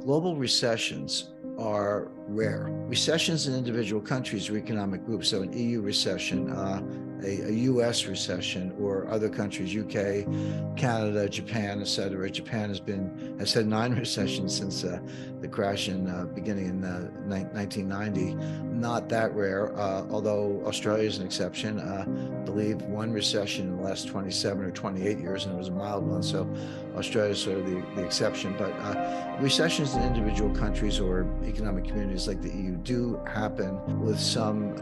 Global recessions are rare. Recessions in individual countries or economic groups, so an EU recession, a US recession, or other countries, UK, Canada, Japan, etc. Japan has had 9 recessions since the crash beginning in 1990. Not that rare, although Australia is an exception. I believe 1 recession in the last 27 or 28 years, and it was a mild one, so Australia is sort of the exception. But recessions in individual countries or economic communities like the EU do happen with some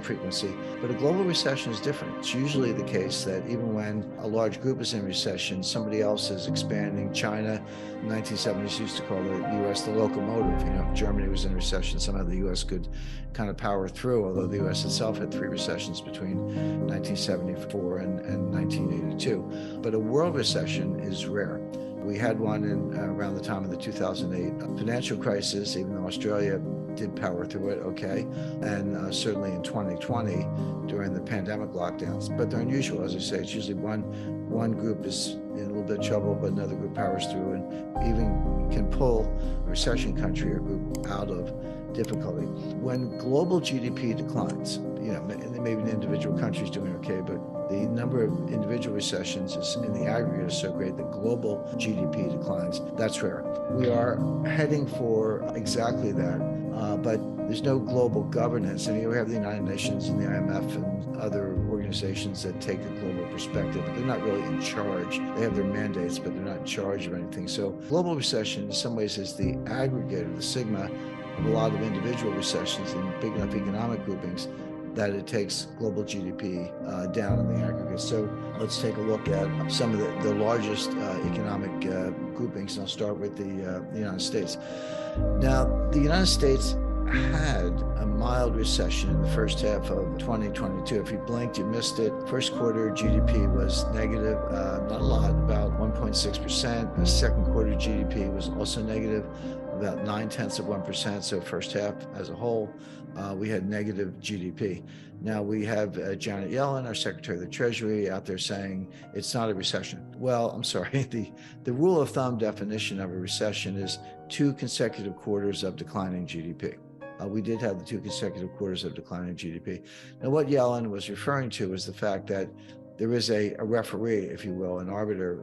frequency, but a global recession is different. It's usually the case that even when a large group is in recession, somebody else is expanding. China in the 1970s used to call the US the locomotive. If Germany was in recession, somehow the US could kind of power through, although the US itself had 3 recessions between 1974 and 1982. But a world recession is rare. We had one around the time of the 2008 financial crisis, even though Australia did power through it okay, and certainly in 2020 during the pandemic lockdowns. But they're unusual, as I say. It's usually one group is in a little bit of trouble, but another group powers through and even can pull a recession country or group out of difficulty. When global GDP declines, maybe an individual country is doing okay, but the number of individual recessions in the aggregate is so great that global GDP declines. That's rare. We are heading for exactly that, but there's no global governance. And we have the United Nations and the IMF and other organizations that take a global perspective, but they're not really in charge. They have their mandates, but they're not in charge of anything. So global recession in some ways is the aggregate or the sigma of a lot of individual recessions in big enough economic groupings that it takes global GDP down in the aggregate. So let's take a look at some of the largest economic groupings, and I'll start with the United States. Now, the United States had a mild recession in the first half of 2022. If you blinked, you missed it. First quarter GDP was negative, not a lot, about 1.6%. The second quarter GDP was also negative, about 0.9%. So first half as a whole, we had negative GDP. Now we have Janet Yellen, our Secretary of the Treasury, out there saying it's not a recession. Well, I'm sorry. The rule of thumb definition of a recession is 2 consecutive quarters of declining GDP. We did have the 2 consecutive quarters of declining GDP. Now, what Yellen was referring to is the fact that there is a referee, if you will, an arbiter.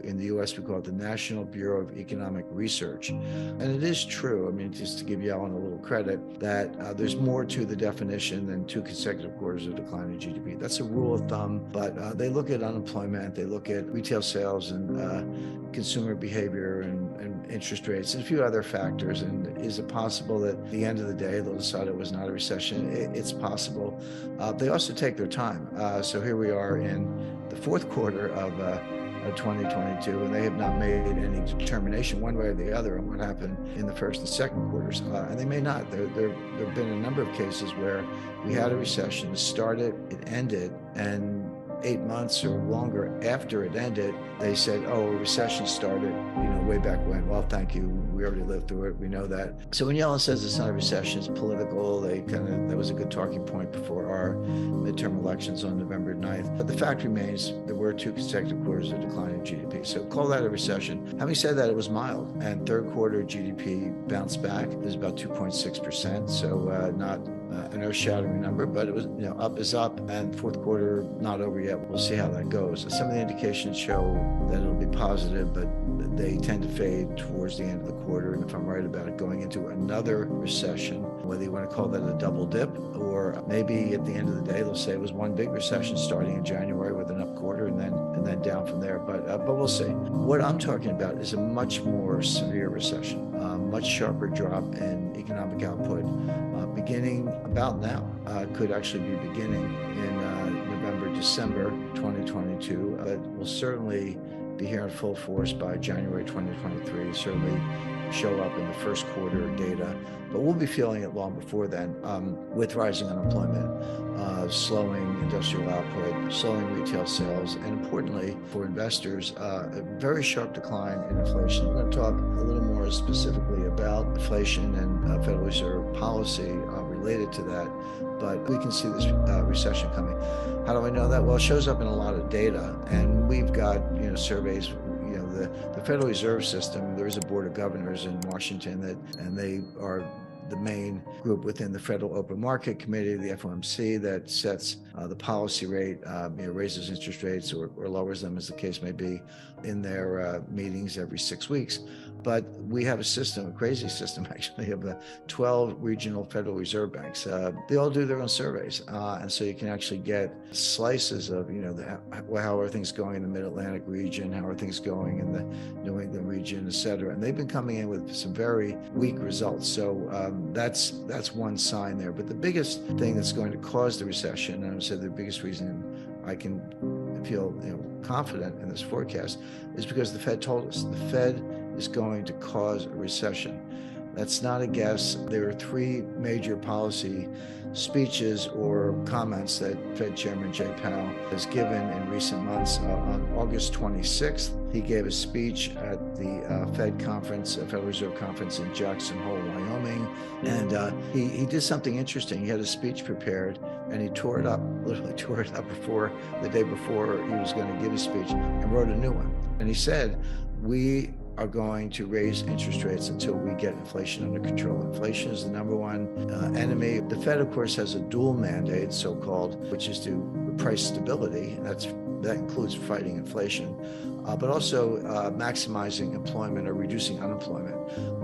In the US, we call it the National Bureau of Economic Research. And it is true, just to give Yellen a little credit, that there's more to the definition than 2 consecutive quarters of declining GDP. That's a rule of thumb, but they look at unemployment, they look at retail sales and consumer behavior and interest rates and a few other factors. And is it possible that at the end of the day, they'll decide it was not a recession? It's possible. They also take their time. So here we are in the fourth quarter of 2022, and they have not made any determination one way or the other on what happened in the first and second quarters, and they may not. There have been a number of cases where we had a recession, it started, it ended, and 8 months or longer after it ended, they said, oh, a recession started, way back when. Well, thank you. We already lived through it. We know that. So when Yellen says it's not a recession, it's political. That was a good talking point before our midterm elections on November 9th. But the fact remains, there were 2 consecutive quarters of declining GDP. So call that a recession. Having said that, it was mild. And third quarter GDP bounced back. It was about 2.6%. So not an earth-shattering number, but it was, up is up, and fourth quarter not over yet. We'll see how that goes. Some of the indications show that it'll be positive, but they tend to fade towards the end of the quarter. And if I'm right about it, going into another recession, whether you want to call that a double dip, or maybe at the end of the day, they'll say it was one big recession starting in January with an up quarter and then down from there. But we'll see. What I'm talking about is a much more severe recession, much sharper drop in economic output, beginning about now, could actually be beginning in November, December 2022, but will certainly be here in full force by January 2023, certainly show up in the first quarter data, but we'll be feeling it long before then, with rising unemployment, slowing industrial output, slowing retail sales, and importantly for investors, a very sharp decline in inflation. We're going to talk a little more specifically about inflation and Federal Reserve policy related to that, but we can see this recession coming. How do I know that? Well, it shows up in a lot of data, and we've got surveys, the Federal Reserve System, there is a board of governors in Washington and they are the main group within the Federal Open Market Committee, the FOMC, that sets the policy rate, raises interest rates or lowers them, as the case may be, in their meetings every 6 weeks. But we have a system, a crazy system actually, of 12 regional Federal Reserve banks. They all do their own surveys, and so you can actually get slices of, how are things going in the Mid-Atlantic region, how are things going in the New England region, et cetera. And they've been coming in with some very weak results. So that's one sign there. But the biggest thing that's going to cause the recession, and I would say the biggest reason I can feel confident in this forecast, is because the Fed told us. The Fed is going to cause a recession. That's not a guess. There are three major policy speeches or comments that Fed Chairman Jay Powell has given in recent months. On August 26th, he gave a speech at the Fed conference, Federal Reserve Conference in Jackson Hole, Wyoming. And he did something interesting. He had a speech prepared and he tore it up, literally tore it up the day before he was going to give his speech, and wrote a new one. And he said, we are going to raise interest rates until we get inflation under control. Inflation is the number one enemy. The Fed, of course, has a dual mandate, so-called, which is to price stability, and that includes fighting inflation, but also maximizing employment or reducing unemployment.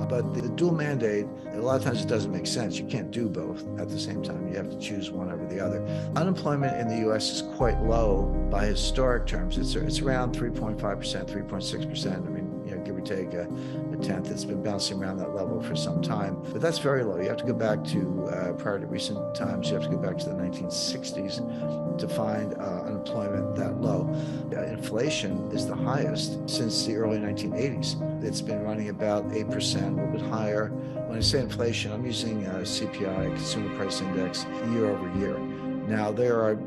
But the dual mandate, a lot of times it doesn't make sense. You can't do both at the same time. You have to choose one over the other. Unemployment in the U.S. is quite low by historic terms. It's around 3.5%, 3.6%. I mean, give or take a tenth. It's been bouncing around that level for some time, but that's very low. You have to go back to prior to recent times. You have to go back to the 1960s to find unemployment that low. Inflation is the highest since the early 1980s. It's been running about 8%, a little bit higher. When I say inflation, I'm using CPI, Consumer Price Index, year over year. Now, there are,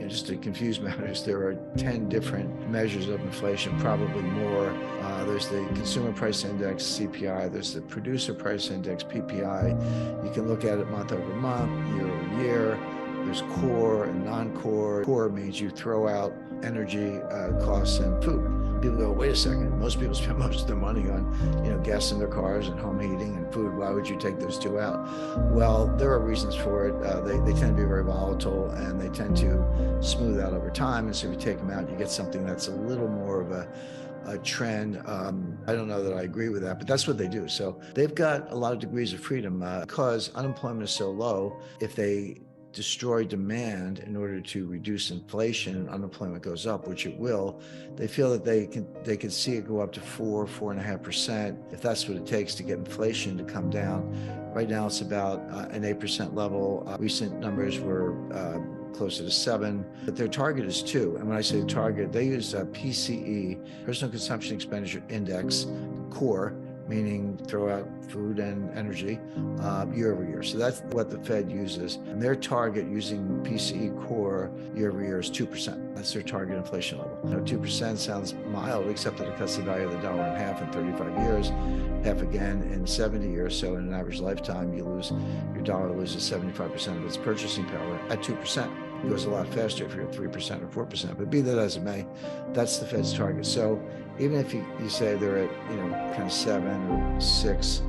just to confuse matters, there are 10 different measures of inflation, probably more. There's the Consumer Price Index, CPI. There's the Producer Price Index, PPI. You can look at it month over month, year over year. There's core and non-core. Core means you throw out energy costs and food. People go, wait a second, most people spend most of their money on, gas in their cars and home heating and food. Why would you take those two out? Well, there are reasons for it. They tend to be very volatile and they tend to smooth out over time. And so if you take them out, you get something that's a little more of a trend. I don't know that I agree with that, but that's what they do. So they've got a lot of degrees of freedom because unemployment is so low. If they destroy demand in order to reduce inflation and unemployment goes up, which it will, they feel that they can see it go up to 4.5%, if that's what it takes to get inflation to come down. Right now it's about an 8% level. Recent numbers were closer to 7, but their target is 2. And when I say target, they use PCE, Personal Consumption Expenditure Index, core, meaning throw out food and energy, year over year. So that's what the Fed uses. And their target using PCE core year over year is 2%. That's their target inflation level. 2% sounds mild, except that it cuts the value of the dollar in half in 35 years, half again in 70 years. So in an average lifetime, your dollar loses 75% of its purchasing power at 2%. It goes a lot faster if you're at 3% or 4%, but be that as it may, that's the Fed's target. So even if you say they're at, kind of 7 or 6,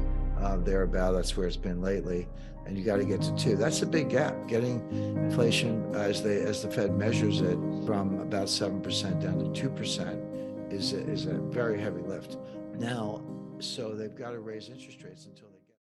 thereabout, that's where it's been lately, and you got to get to 2. That's a big gap. Getting inflation as the Fed measures it from about 7% down to 2% is a very heavy lift. Now, so they've got to raise interest rates until